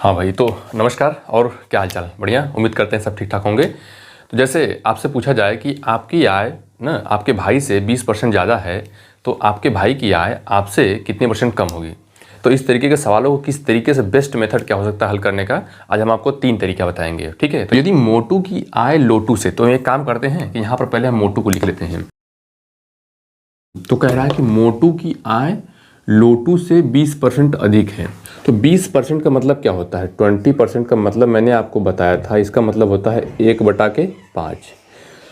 हाँ भाई, तो नमस्कार। और क्या हाल चाल? बढ़िया, उम्मीद करते हैं सब ठीक ठाक होंगे। तो जैसे आपसे पूछा जाए कि आपकी आय ना आपके भाई से 20% ज़्यादा है, तो आपके भाई की आय आपसे कितने परसेंट कम होगी? तो इस तरीके के सवालों को किस तरीके से बेस्ट मेथड क्या हो सकता है हल करने का, आज हम आपको 3 तरीका बताएंगे। ठीक है, तो यदि मोटू की आय लोटू से, तो एक काम करते हैं कि यहाँ पर पहले हम मोटू को लिख लेते हैं। तो कह रहा है कि मोटू की आय लोटू से 20% अधिक है। तो 20% का मतलब क्या होता है? 20% का मतलब मैंने आपको बताया था, इसका मतलब होता है 1/5।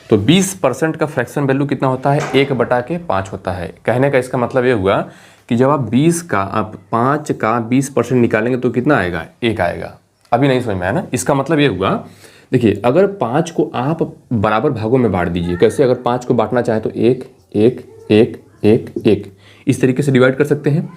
तो 20% का फ्रैक्शन वैल्यू कितना होता है? 1/5 होता है। कहने का इसका मतलब ये हुआ कि जब आप 5 का 20% निकालेंगे तो कितना आएगा? 1 आएगा। अभी नहीं समझ में आया ना? इसका मतलब ये हुआ, देखिए, अगर 5 को आप बराबर भागों में बांट दीजिए। कैसे? अगर 5 को बांटना चाहें तो 1 1 1 1 1 इस तरीके से डिवाइड कर सकते हैं।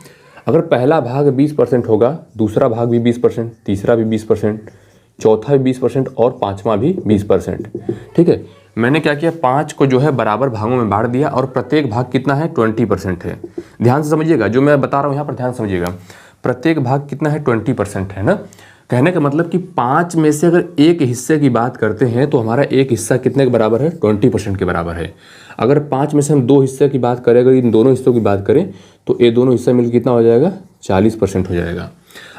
अगर पहला भाग 20% होगा, दूसरा भाग भी 20%, तीसरा भी 20%, चौथा भी 20% और पांचवा भी 20%। ठीक है, मैंने क्या किया, 5 को जो है बराबर भागों में बांट दिया और प्रत्येक भाग कितना है? 20% है। ध्यान से समझिएगा, जो मैं बता रहा हूँ यहाँ पर ध्यान समझिएगा। प्रत्येक भाग कितना है? 20% है ना। कहने का मतलब कि 5 में से अगर एक हिस्से की बात करते हैं तो हमारा एक हिस्सा कितने के बराबर है? 20% के बराबर है। अगर 5 में से हम 2 हिस्से की बात करें, अगर इन दोनों हिस्सों की बात करें तो ये दोनों हिस्से मिलकर कितना हो जाएगा? 40% हो जाएगा।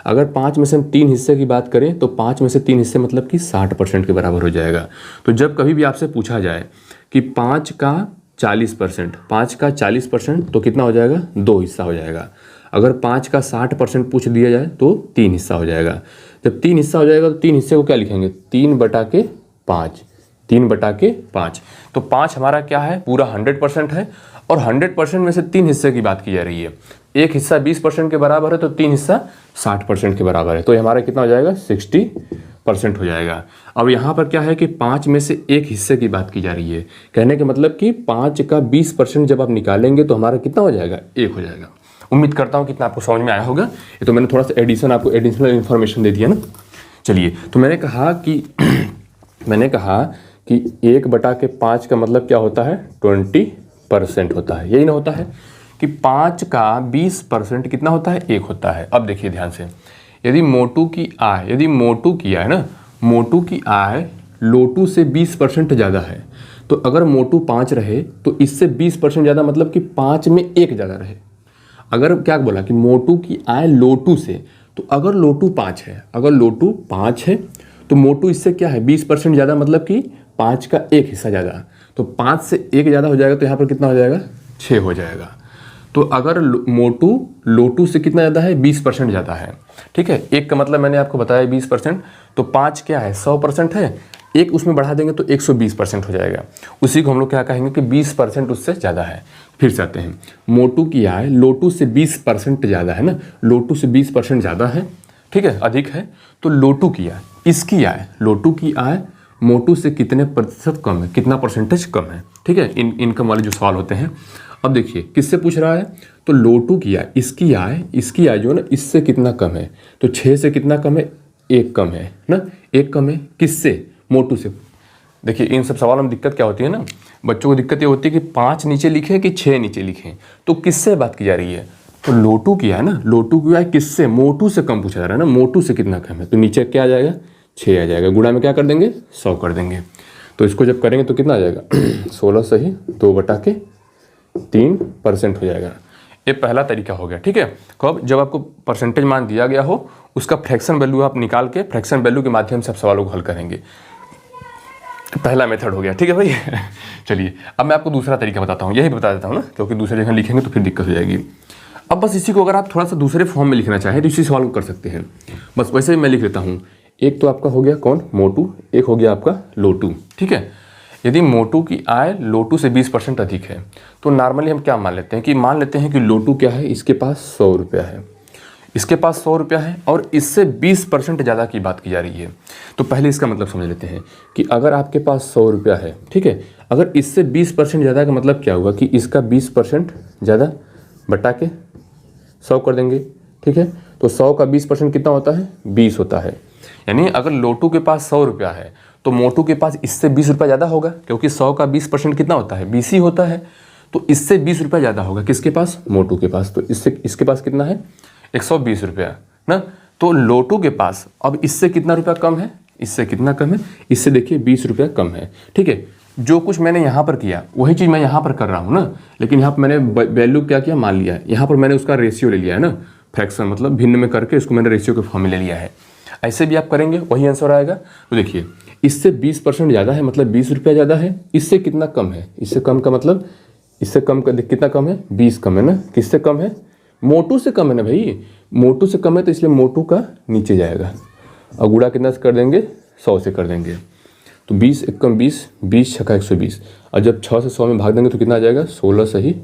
अगर 5 में से हम 3 हिस्से की बात करें तो 5 में से 3 हिस्से मतलब कि 60% के बराबर हो जाएगा। तो जब कभी भी आपसे पूछा जाए कि 5 का 40% तो कितना हो जाएगा? 2 हिस्सा हो जाएगा। अगर 5 का 60% पूछ दिया जाए तो 3 हिस्सा हो जाएगा। जब 3 हिस्सा हो जाएगा तो 3 हिस्से को क्या लिखेंगे? 3/5। 3/5। तो 5 हमारा क्या है? पूरा 100% है। और 100% में से 3 हिस्से की बात की जा रही है। एक हिस्सा 20% के बराबर है तो 3 हिस्सा 60% के बराबर है। तो ये हमारा कितना हो जाएगा? 60% हो जाएगा। अब यहाँ पर क्या है कि 5 में से एक हिस्से की बात की जा रही है। कहने का मतलब कि 5 का 20% जब आप निकालेंगे तो हमारा कितना हो जाएगा? 1 हो जाएगा। उम्मीद करता हूँ कितना आपको समझ में आया होगा। ये तो मैंने थोड़ा सा एडिशनल इन्फॉर्मेशन दे दिया ना। चलिए, तो मैंने कहा कि 1/5 का मतलब क्या होता है? 20% होता है। यही ना होता है कि 5 का 20% कितना होता है? 1 होता है। अब देखिए ध्यान से, यदि मोटू की आय ना, मोटू की आय लोटू से 20% ज़्यादा है, तो अगर मोटू 5 रहे तो इससे 20% ज़्यादा मतलब कि 5 में 1 ज़्यादा रहे। अगर क्या बोला कि मोटू की आय लोटू से, तो अगर लोटू 5 है तो मोटू इससे क्या है? 20% ज़्यादा मतलब कि 5 का 1 हिस्सा ज़्यादा। तो 5 से 1 ज़्यादा हो जाएगा तो यहाँ पर कितना हो जाएगा? 6 हो जाएगा। तो अगर मोटू लोटू से कितना ज़्यादा है? 20% ज़्यादा है। ठीक है, 1 का मतलब मैंने आपको बताया 20%। तो 5 क्या है? 100% है। 1 उसमें बढ़ा देंगे तो 120% हो जाएगा। उसी को हम लोग क्या कहेंगे कि 20% उससे ज़्यादा है। फिर से आते हैं, मोटू की आय लोटू से 20% ज़्यादा है ना। लोटू से 20% ज़्यादा है, ठीक है, अधिक है। तो लोटू की आय मोटू से कितने प्रतिशत कम है? कितना परसेंटेज कम है? ठीक है, इनकम वाले जो सवाल होते हैं। अब देखिए किससे पूछ रहा है? तो लोटू की आय, इसकी आय जो है ना, इससे कितना कम है? तो 6 से कितना कम है? 1 कम है ना। 1 कम है किससे? मोटू से। देखिए इन सब सवालों में दिक्कत क्या होती है ना, बच्चों को दिक्कत ये होती है कि 5 नीचे लिखें कि 6 नीचे लिखें। तो किससे बात की जा रही है? तो लोटू की आय ना, लोटू की आय किससे? मोटू से कम पूछा जा रहा है ना। मोटू से कितना कम है? तो नीचे क्या आ जाएगा? 6 आ जाएगा। गुणा में क्या कर देंगे? 100 कर देंगे। तो इसको जब करेंगे तो कितना आ जाएगा? 16 सही 2/3% हो जाएगा। ये पहला तरीका हो गया। ठीक है, कब? जब आपको परसेंटेज मान दिया गया हो, उसका फ्रैक्शन वैल्यू आप निकाल के फ्रैक्शन वैल्यू के माध्यम से आप सवालों को हल करेंगे। पहला मेथड हो गया। ठीक है भाई। चलिए, अब मैं आपको दूसरा तरीका बताता हूँ। यही बता देता हूँ ना, क्योंकि दूसरी जगह लिखेंगे तो फिर दिक्कत हो जाएगी। अब बस इसी को अगर आप थोड़ा सा दूसरे फॉर्म में लिखना चाहें तो इसी सवाल को कर सकते हैं। बस वैसे ही मैं लिख लेता हूँ। एक तो आपका हो गया कौन? मोटू। एक हो गया आपका लोटू। ठीक है, यदि मोटू की आय लोटू से 20% अधिक है तो नॉर्मली हम क्या मान लेते हैं कि लोटू क्या है? इसके पास 100 रुपया है। इसके पास 100 रुपया है और इससे 20% ज़्यादा की बात की जा रही है। तो पहले इसका मतलब समझ लेते हैं कि अगर आपके पास 100 रुपया है, ठीक है, अगर इससे 20% ज़्यादा का मतलब क्या हुआ कि इसका 20% ज़्यादा बटा के 100 कर देंगे। ठीक है, तो 100 का 20% कितना होता है? 20 होता है। यानी अगर लोटू के पास 100 रुपया है तो मोटू के पास इससे 20 रुपया ज़्यादा होगा, क्योंकि 100 का 20% कितना होता है? 20 ही होता है। तो इससे 20 रुपया ज़्यादा होगा किसके पास? मोटू के पास। तो इससे इसके पास कितना है? 120 रुपया ना। तो लोटू के पास अब इससे कितना रुपया कम है, इससे कितना कम है, इससे देखिए 20 रुपया कम है। ठीक है, जो कुछ मैंने यहाँ पर किया वही चीज़ मैं यहाँ पर कर रहा हूँ ना, लेकिन यहाँ पर मैंने वैल्यू क्या किया, मान लिया है। यहाँ पर मैंने उसका रेशियो ले लिया है ना, फ्रैक्शन मतलब भिन्न में करके इसको मैंने रेशियो के फॉर्म में ले लिया है। ऐसे भी आप करेंगे वही आंसर आएगा। तो देखिए इससे 20% ज़्यादा है, मतलब 20 रुपया ज़्यादा है। इससे कितना कम है, इससे कम का मतलब इससे कम का कितना कम है, 20 कम है ना। किससे कम है, मोटू से कम है ना भाई, मोटू से कम है, तो इसलिए मोटू का नीचे जाएगा। और गुणा कितना से कर देंगे, 100 से कर देंगे। तो 20 एक कम 20, 20 छक्का 120। और जब 6 से 100 में भाग देंगे तो कितना आ जाएगा, 16 सही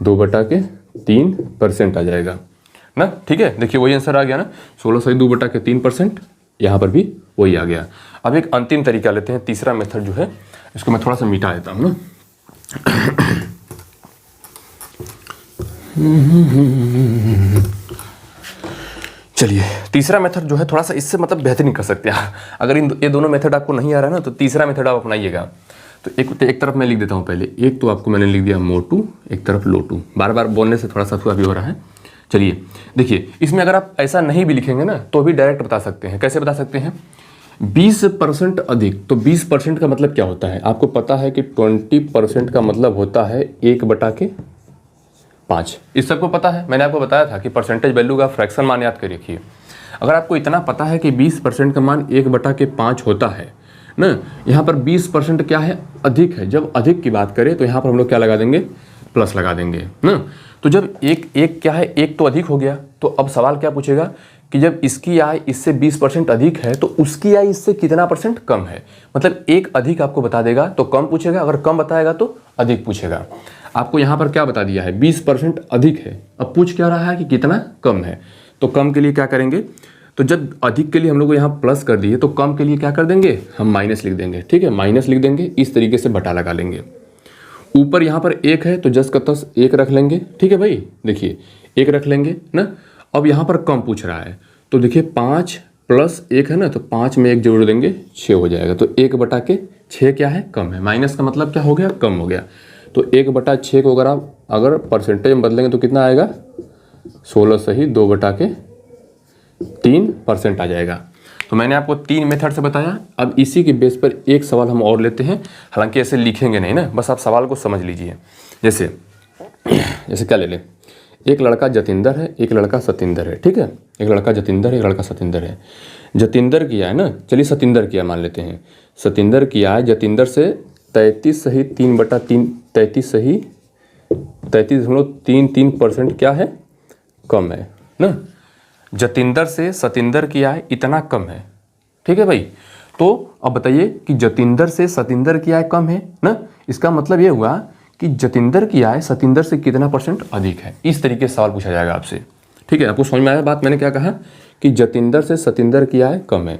2/3% आ जाएगा ना। ठीक है, देखिए वही आंसर आ गया ना, 16 सही 2/3%। यहाँ पर भी वही आ गया। अब एक अंतिम तरीका लेते हैं, तीसरा मेथड जो है इसको मैं थोड़ा सा मिटा देता हूँ ना। चलिए तीसरा मेथड जो है थोड़ा सा इससे मतलब बेहतरीन कर सकते हैं। अगर ये दोनों मेथड आपको नहीं आ रहा है ना, तो तीसरा मेथड आप अपनाइएगा। तो एक तरफ मैं लिख देता हूँ पहले, एक तो आपको मैंने लिख दिया मोटू, एक तरफ लोटू। बार बार बोलने से थोड़ा सा भी हो रहा है। चलिए देखिए, इसमें अगर आप ऐसा नहीं भी लिखेंगे ना तो भी डायरेक्ट बता सकते हैं। कैसे बता सकते हैं, 20% अधिक, तो 20% का मतलब क्या होता है, आपको पता है कि 20% का मतलब होता है 1/5। इस सबको पता है, मैंने आपको बताया था कि परसेंटेज वैल्यू का फ्रैक्शन मान याद कर रखिए। अगर आपको इतना पता है कि 20% का मान 1/5 होता है ना, यहाँ पर 20% क्या है, अधिक है। जब अधिक की बात करें तो यहाँ पर हम लोग क्या लगा देंगे, प्लस लगा देंगे ना। तो जब एक क्या है, एक तो अधिक हो गया, तो अब सवाल क्या पूछेगा कि जब इसकी आय इससे 20% अधिक है तो उसकी आय इससे कितना परसेंट कम है। मतलब एक अधिक आपको बता देगा तो कम पूछेगा, अगर कम बताएगा तो अधिक पूछेगा। आपको यहाँ पर क्या बता दिया है, 20% अधिक है। अब पूछ क्या रहा है कि कितना कम है, तो कम के लिए क्या करेंगे, तो जब अधिक के लिए हम लोग यहाँ प्लस कर दिए तो कम के लिए क्या कर देंगे, हम माइनस लिख देंगे। ठीक है, माइनस लिख देंगे, इस तरीके से बटा लगा लेंगे। ऊपर यहाँ पर 1 है तो जस का तस 1 रख लेंगे। ठीक है भाई, देखिए 1 रख लेंगे ना। अब यहाँ पर कम पूछ रहा है, तो देखिए 5 + 1 है ना, तो 5 में 1 जोड़ देंगे, 6 हो जाएगा। तो 1/6 क्या है, कम है। माइनस का मतलब क्या हो गया, कम हो गया। तो 1/6 को अगर परसेंटेज में बदलेंगे तो कितना आएगा, 16 सही 2/3% आ जाएगा। तो मैंने आपको 3 मेथड से बताया। अब इसी के बेस पर एक सवाल हम और लेते हैं, हालांकि ऐसे लिखेंगे नहीं ना, बस आप सवाल को समझ लीजिए। जैसे क्या ले लें, एक लड़का जतिंदर है, एक लड़का सतिंदर है। ठीक है, एक लड़का जतिंदर है, एक लड़का सतिंदर है। जतिंदर की आय ना, चलिए सतिंदर की आय मान लेते हैं। सतिंदर की आय जतिंदर से 33 सही 3/3, 33.33% क्या है, कम है ना। जतिंदर से सतिंदर की आय इतना कम है। ठीक है भाई, तो अब बताइए कि जतिंदर से सतिंदर की आय कम है ना, इसका मतलब ये हुआ कि जतिंदर की आय सतिंदर से कितना % अधिक है। इस तरीके से सवाल पूछा जाएगा आपसे। ठीक है, आपको समझ में आया बात, मैंने क्या कहा कि जतिंदर से सतिंदर की आय कम है।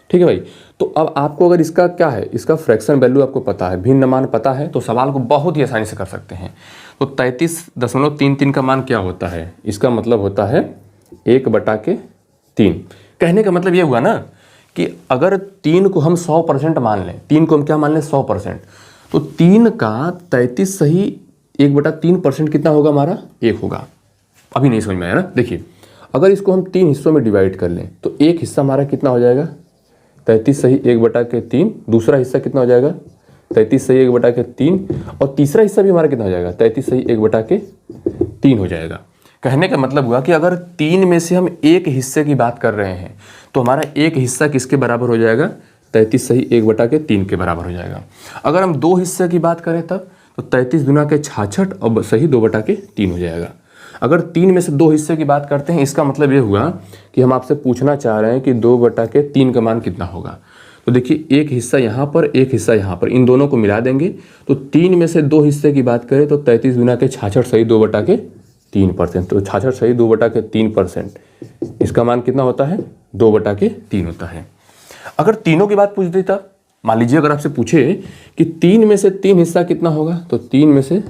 ठीक है भाई, तो अब आपको अगर इसका क्या है, इसका फ्रैक्शन वैल्यू आपको पता है, भिन्न मान पता है, तो सवाल को बहुत ही आसानी से कर सकते हैं। तो 33.33 का मान क्या होता है, इसका मतलब होता है 1/3। कहने का मतलब ये हुआ ना कि अगर 3 को हम 100% मान लें, 3 को हम क्या मान लें, 100%, तो 3 का 33 सही 1/3% कितना होगा, हमारा 1 होगा। अभी नहीं समझ में आया ना। देखिए अगर इसको हम 3 हिस्सों में डिवाइड कर लें तो एक हिस्सा हमारा कितना हो जाएगा, 33 सही 1/3। दूसरा हिस्सा कितना हो जाएगा, 33 सही 1/3। और तीसरा हिस्सा भी हमारा कितना हो जाएगा, 33 सही 1/3 हो जाएगा। कहने का मतलब हुआ कि अगर 3 में से हम एक हिस्से की बात कर रहे हैं तो हमारा एक हिस्सा किसके बराबर हो जाएगा, 33 सही 1/3 के बराबर हो जाएगा। अगर हम 2 हिस्से की बात करें तब तो 33 दूना के 66 और सही 2/3 हो जाएगा। अगर 3 में से 2 हिस्से की बात करते हैं, इसका मतलब ये हुआ कि हम आपसे पूछना चाह रहे हैं कि 2/3 का मान कितना होगा। तो देखिए एक हिस्सा यहाँ पर, एक हिस्सा यहाँ पर, इन दोनों को मिला देंगे तो 3 में से 2 हिस्से की बात करें तो 33 दूना के 66 सही 2/3%। तो 66 सही 2/3%, इसका मान कितना होता है, 2/3 होता है। अगर तीनों की बात पूछ देता, मान लीजिए अगर आपसे पूछे कि 3 में से 3 हिस्सा कितना होगा, तो 3 में से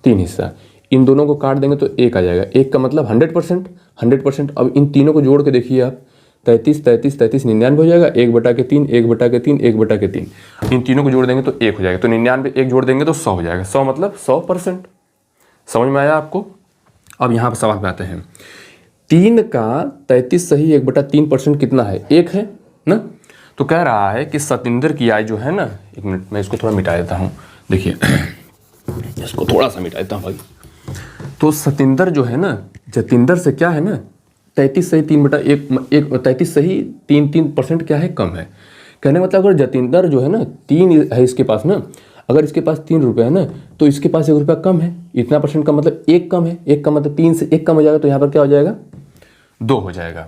3 हिस्सा, इन दोनों को काट देंगे तो 1 आ जाएगा। 1 का मतलब 100%। अब इन तीनों को जोड़ के देखिए आप, 33 33 33 99 हो जाएगा, 1/3 1/3 1/3। इन तीनों को जोड़ देंगे तो 1 हो जाएगा। तो 99 1 जोड़ देंगे तो 100 हो जाएगा। 100 मतलब 100%। समझ में आया आपको। अब यहाँ पर सवाल पे आते हैं। 3 का 33 सही 1/3% कितना है? 1 है ना। तो कह रहा है कि सतिंदर की आय जो है ना, 1 मिनट मैं इसको थोड़ा मिटा देता हूँ, देखिए इसको थोड़ा सा मिटा देता हूँ भाई। तो सतिंदर जो है ना, जतिंदर से क्या है ना, 33 सही 3% क्या है, कम है। कहने मतलब अगर जतिंदर जो है ना 3 है इसके पास ना, अगर इसके पास 3 रुपये है ना, तो इसके पास 1 रुपया कम है। इतना परसेंट का मतलब 1 कम है, 1 का मतलब 3 से 1 कम हो जाएगा, तो यहाँ पर क्या हो जाएगा, 2 हो जाएगा।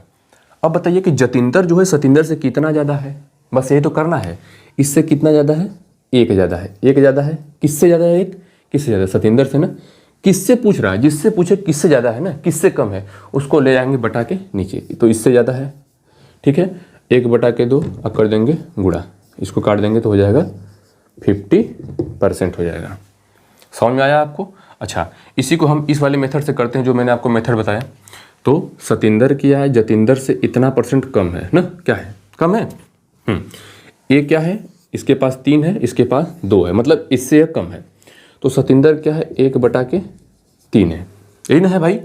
अब बताइए कि जतिंदर जो है सतिंदर से कितना ज़्यादा है, बस ये तो करना है। इससे कितना ज़्यादा है, 1 ज़्यादा है। 1 ज़्यादा है, किससे ज़्यादा है? 1 किससे ज़्यादा? सतिंदर से ना। किससे पूछ रहा है? जिससे पूछे किससे ज़्यादा है ना, किससे कम है, उसको ले जाएंगे बटा के नीचे, तो इससे ज़्यादा है। ठीक है, 1/2 अब कर देंगे गुणा, इसको काट देंगे तो हो जाएगा 50% हो जाएगा। समझ में आया आपको? अच्छा, इसी को हम इस वाले मेथड से करते हैं जो मैंने आपको मेथड बताया। तो सतिंदर की आय जतिंदर से इतना % कम है ना, क्या है, कम है। ये क्या है, इसके पास 3 है, इसके पास 2 है, मतलब इससे कम है। तो सतिंदर क्या है, 1/3 है, यही ना है भाई।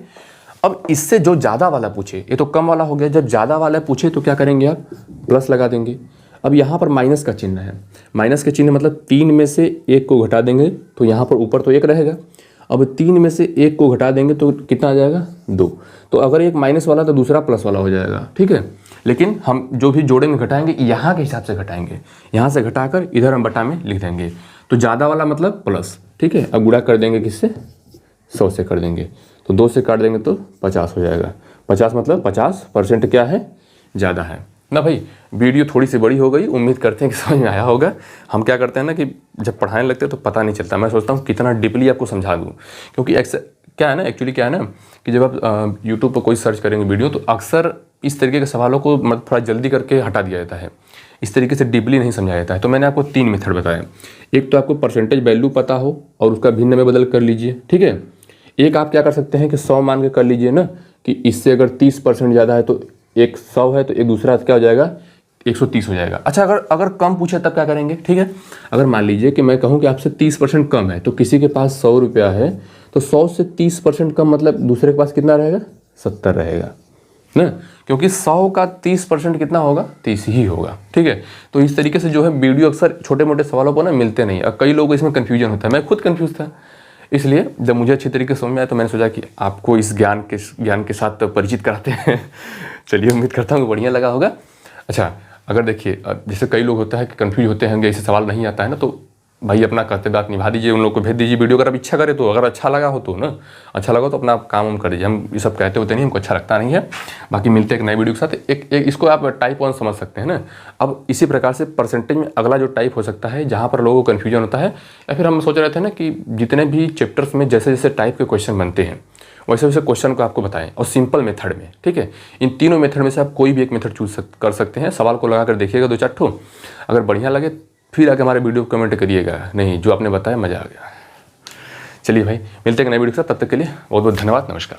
अब इससे जो ज़्यादा वाला पूछे, ये तो कम वाला हो गया, जब ज़्यादा वाला पूछे तो क्या करेंगे आप, प्लस लगा देंगे। अब यहाँ पर माइनस का चिन्ह है, माइनस का चिन्ह मतलब 3 में से 1 को घटा देंगे तो यहाँ पर ऊपर तो 1 रहेगा। अब 3 में से 1 को घटा देंगे तो कितना आ जाएगा, 2। तो अगर एक माइनस वाला तो दूसरा प्लस वाला हो जाएगा। ठीक है, लेकिन हम जो भी जोड़ेंगे घटाएंगे यहाँ के हिसाब से घटाएंगे, यहाँ से घटाकर इधर हम बटा में लिख देंगे। तो ज़्यादा वाला मतलब प्लस। ठीक है, अब गुणा कर देंगे किससे, 100 से कर देंगे, तो 2 से काट देंगे तो 50 हो जाएगा। 50 मतलब 50% क्या है, ज़्यादा है ना भाई। वीडियो थोड़ी सी बड़ी हो गई, उम्मीद करते हैं कि समझ में आया होगा। हम क्या करते हैं ना कि जब पढ़ाने लगते हैं तो पता नहीं चलता, मैं सोचता हूँ कितना डीपली आपको समझा दूँ, क्योंकि क्या है ना, एक्चुअली क्या है ना कि जब आप यूट्यूब पर कोई सर्च करेंगे वीडियो तो अक्सर इस तरीके के सवालों को थोड़ा जल्दी करके हटा दिया जाता है, इस तरीके से डीपली नहीं समझाया जाता है। तो मैंने आपको 3 मेथड बताया। एक तो आपको परसेंटेज वैल्यू पता हो और उसका भिन्न में बदल कर लीजिए। ठीक है, एक आप क्या कर सकते हैं कि 100 मान के कर लीजिए ना, कि इससे अगर 30% ज़्यादा है तो एक 100 है, तो एक दूसरा क्या हो जाएगा, 130 हो जाएगा। अच्छा, अगर कम पूछे तब क्या करेंगे। ठीक है, अगर मान लीजिए कि मैं कहूँ कि आपसे 30% कम है, तो किसी के पास 100 रुपया है, तो 100 से 30% कम मतलब दूसरे के पास कितना रहेगा, 70 रहेगा ना, क्योंकि 100 का 30% कितना होगा, 30 ही होगा। ठीक है, तो इस तरीके से जो है वीडियो अक्सर छोटे मोटे सवालों पर ना मिलते नहीं, और कई लोगों को इसमें कन्फ्यूजन होता है, मैं खुद कन्फ्यूज था। इसलिए जब मुझे अच्छी तरीके से समझ में आया तो मैंने सोचा कि आपको इस ज्ञान के साथ परिचित कराते हैं। चलिए, उम्मीद करता हूँ बढ़िया लगा होगा। अच्छा, अगर देखिए जैसे कई लोग होता है कि कन्फ्यूज होते हैं, ऐसे सवाल नहीं आता है ना, तो भाई अपना कर्तव्य निभा दीजिए, उन लोग को भेज दीजिए वीडियो, अगर आप इच्छा करें तो। अगर अच्छा लगा हो तो ना, अच्छा लगा तो अपना काम कर दीजिए। हम ये सब कहते होते नहीं, हमको अच्छा लगता नहीं है। बाकी मिलते हैं एक नई वीडियो के साथ। एक इसको आप टाइप 1 समझ सकते हैं ना। अब इसी प्रकार से परसेंटेज में अगला जो टाइप हो सकता है जहाँ पर लोगों को कन्फ्यूजन होता है, या फिर हम सोच रहे थे ना कि जितने भी चैप्टर्स में जैसे जैसे टाइप के क्वेश्चन बनते हैं वैसे वैसे क्वेश्चन को आपको बताएं, और सिंपल मेथड में। ठीक है, इन तीनों मेथड में से आप कोई भी एक मेथड चूज कर सकते हैं। सवाल को लगा कर देखिएगा 2-4 ठो, अगर बढ़िया लगे फिर आके हमारे वीडियो को कमेंट करिएगा, नहीं जो आपने बताया मज़ा आ गया। चलिए भाई, मिलते हैं नए वीडियो के साथ, तब तक के लिए बहुत बहुत धन्यवाद, नमस्कार।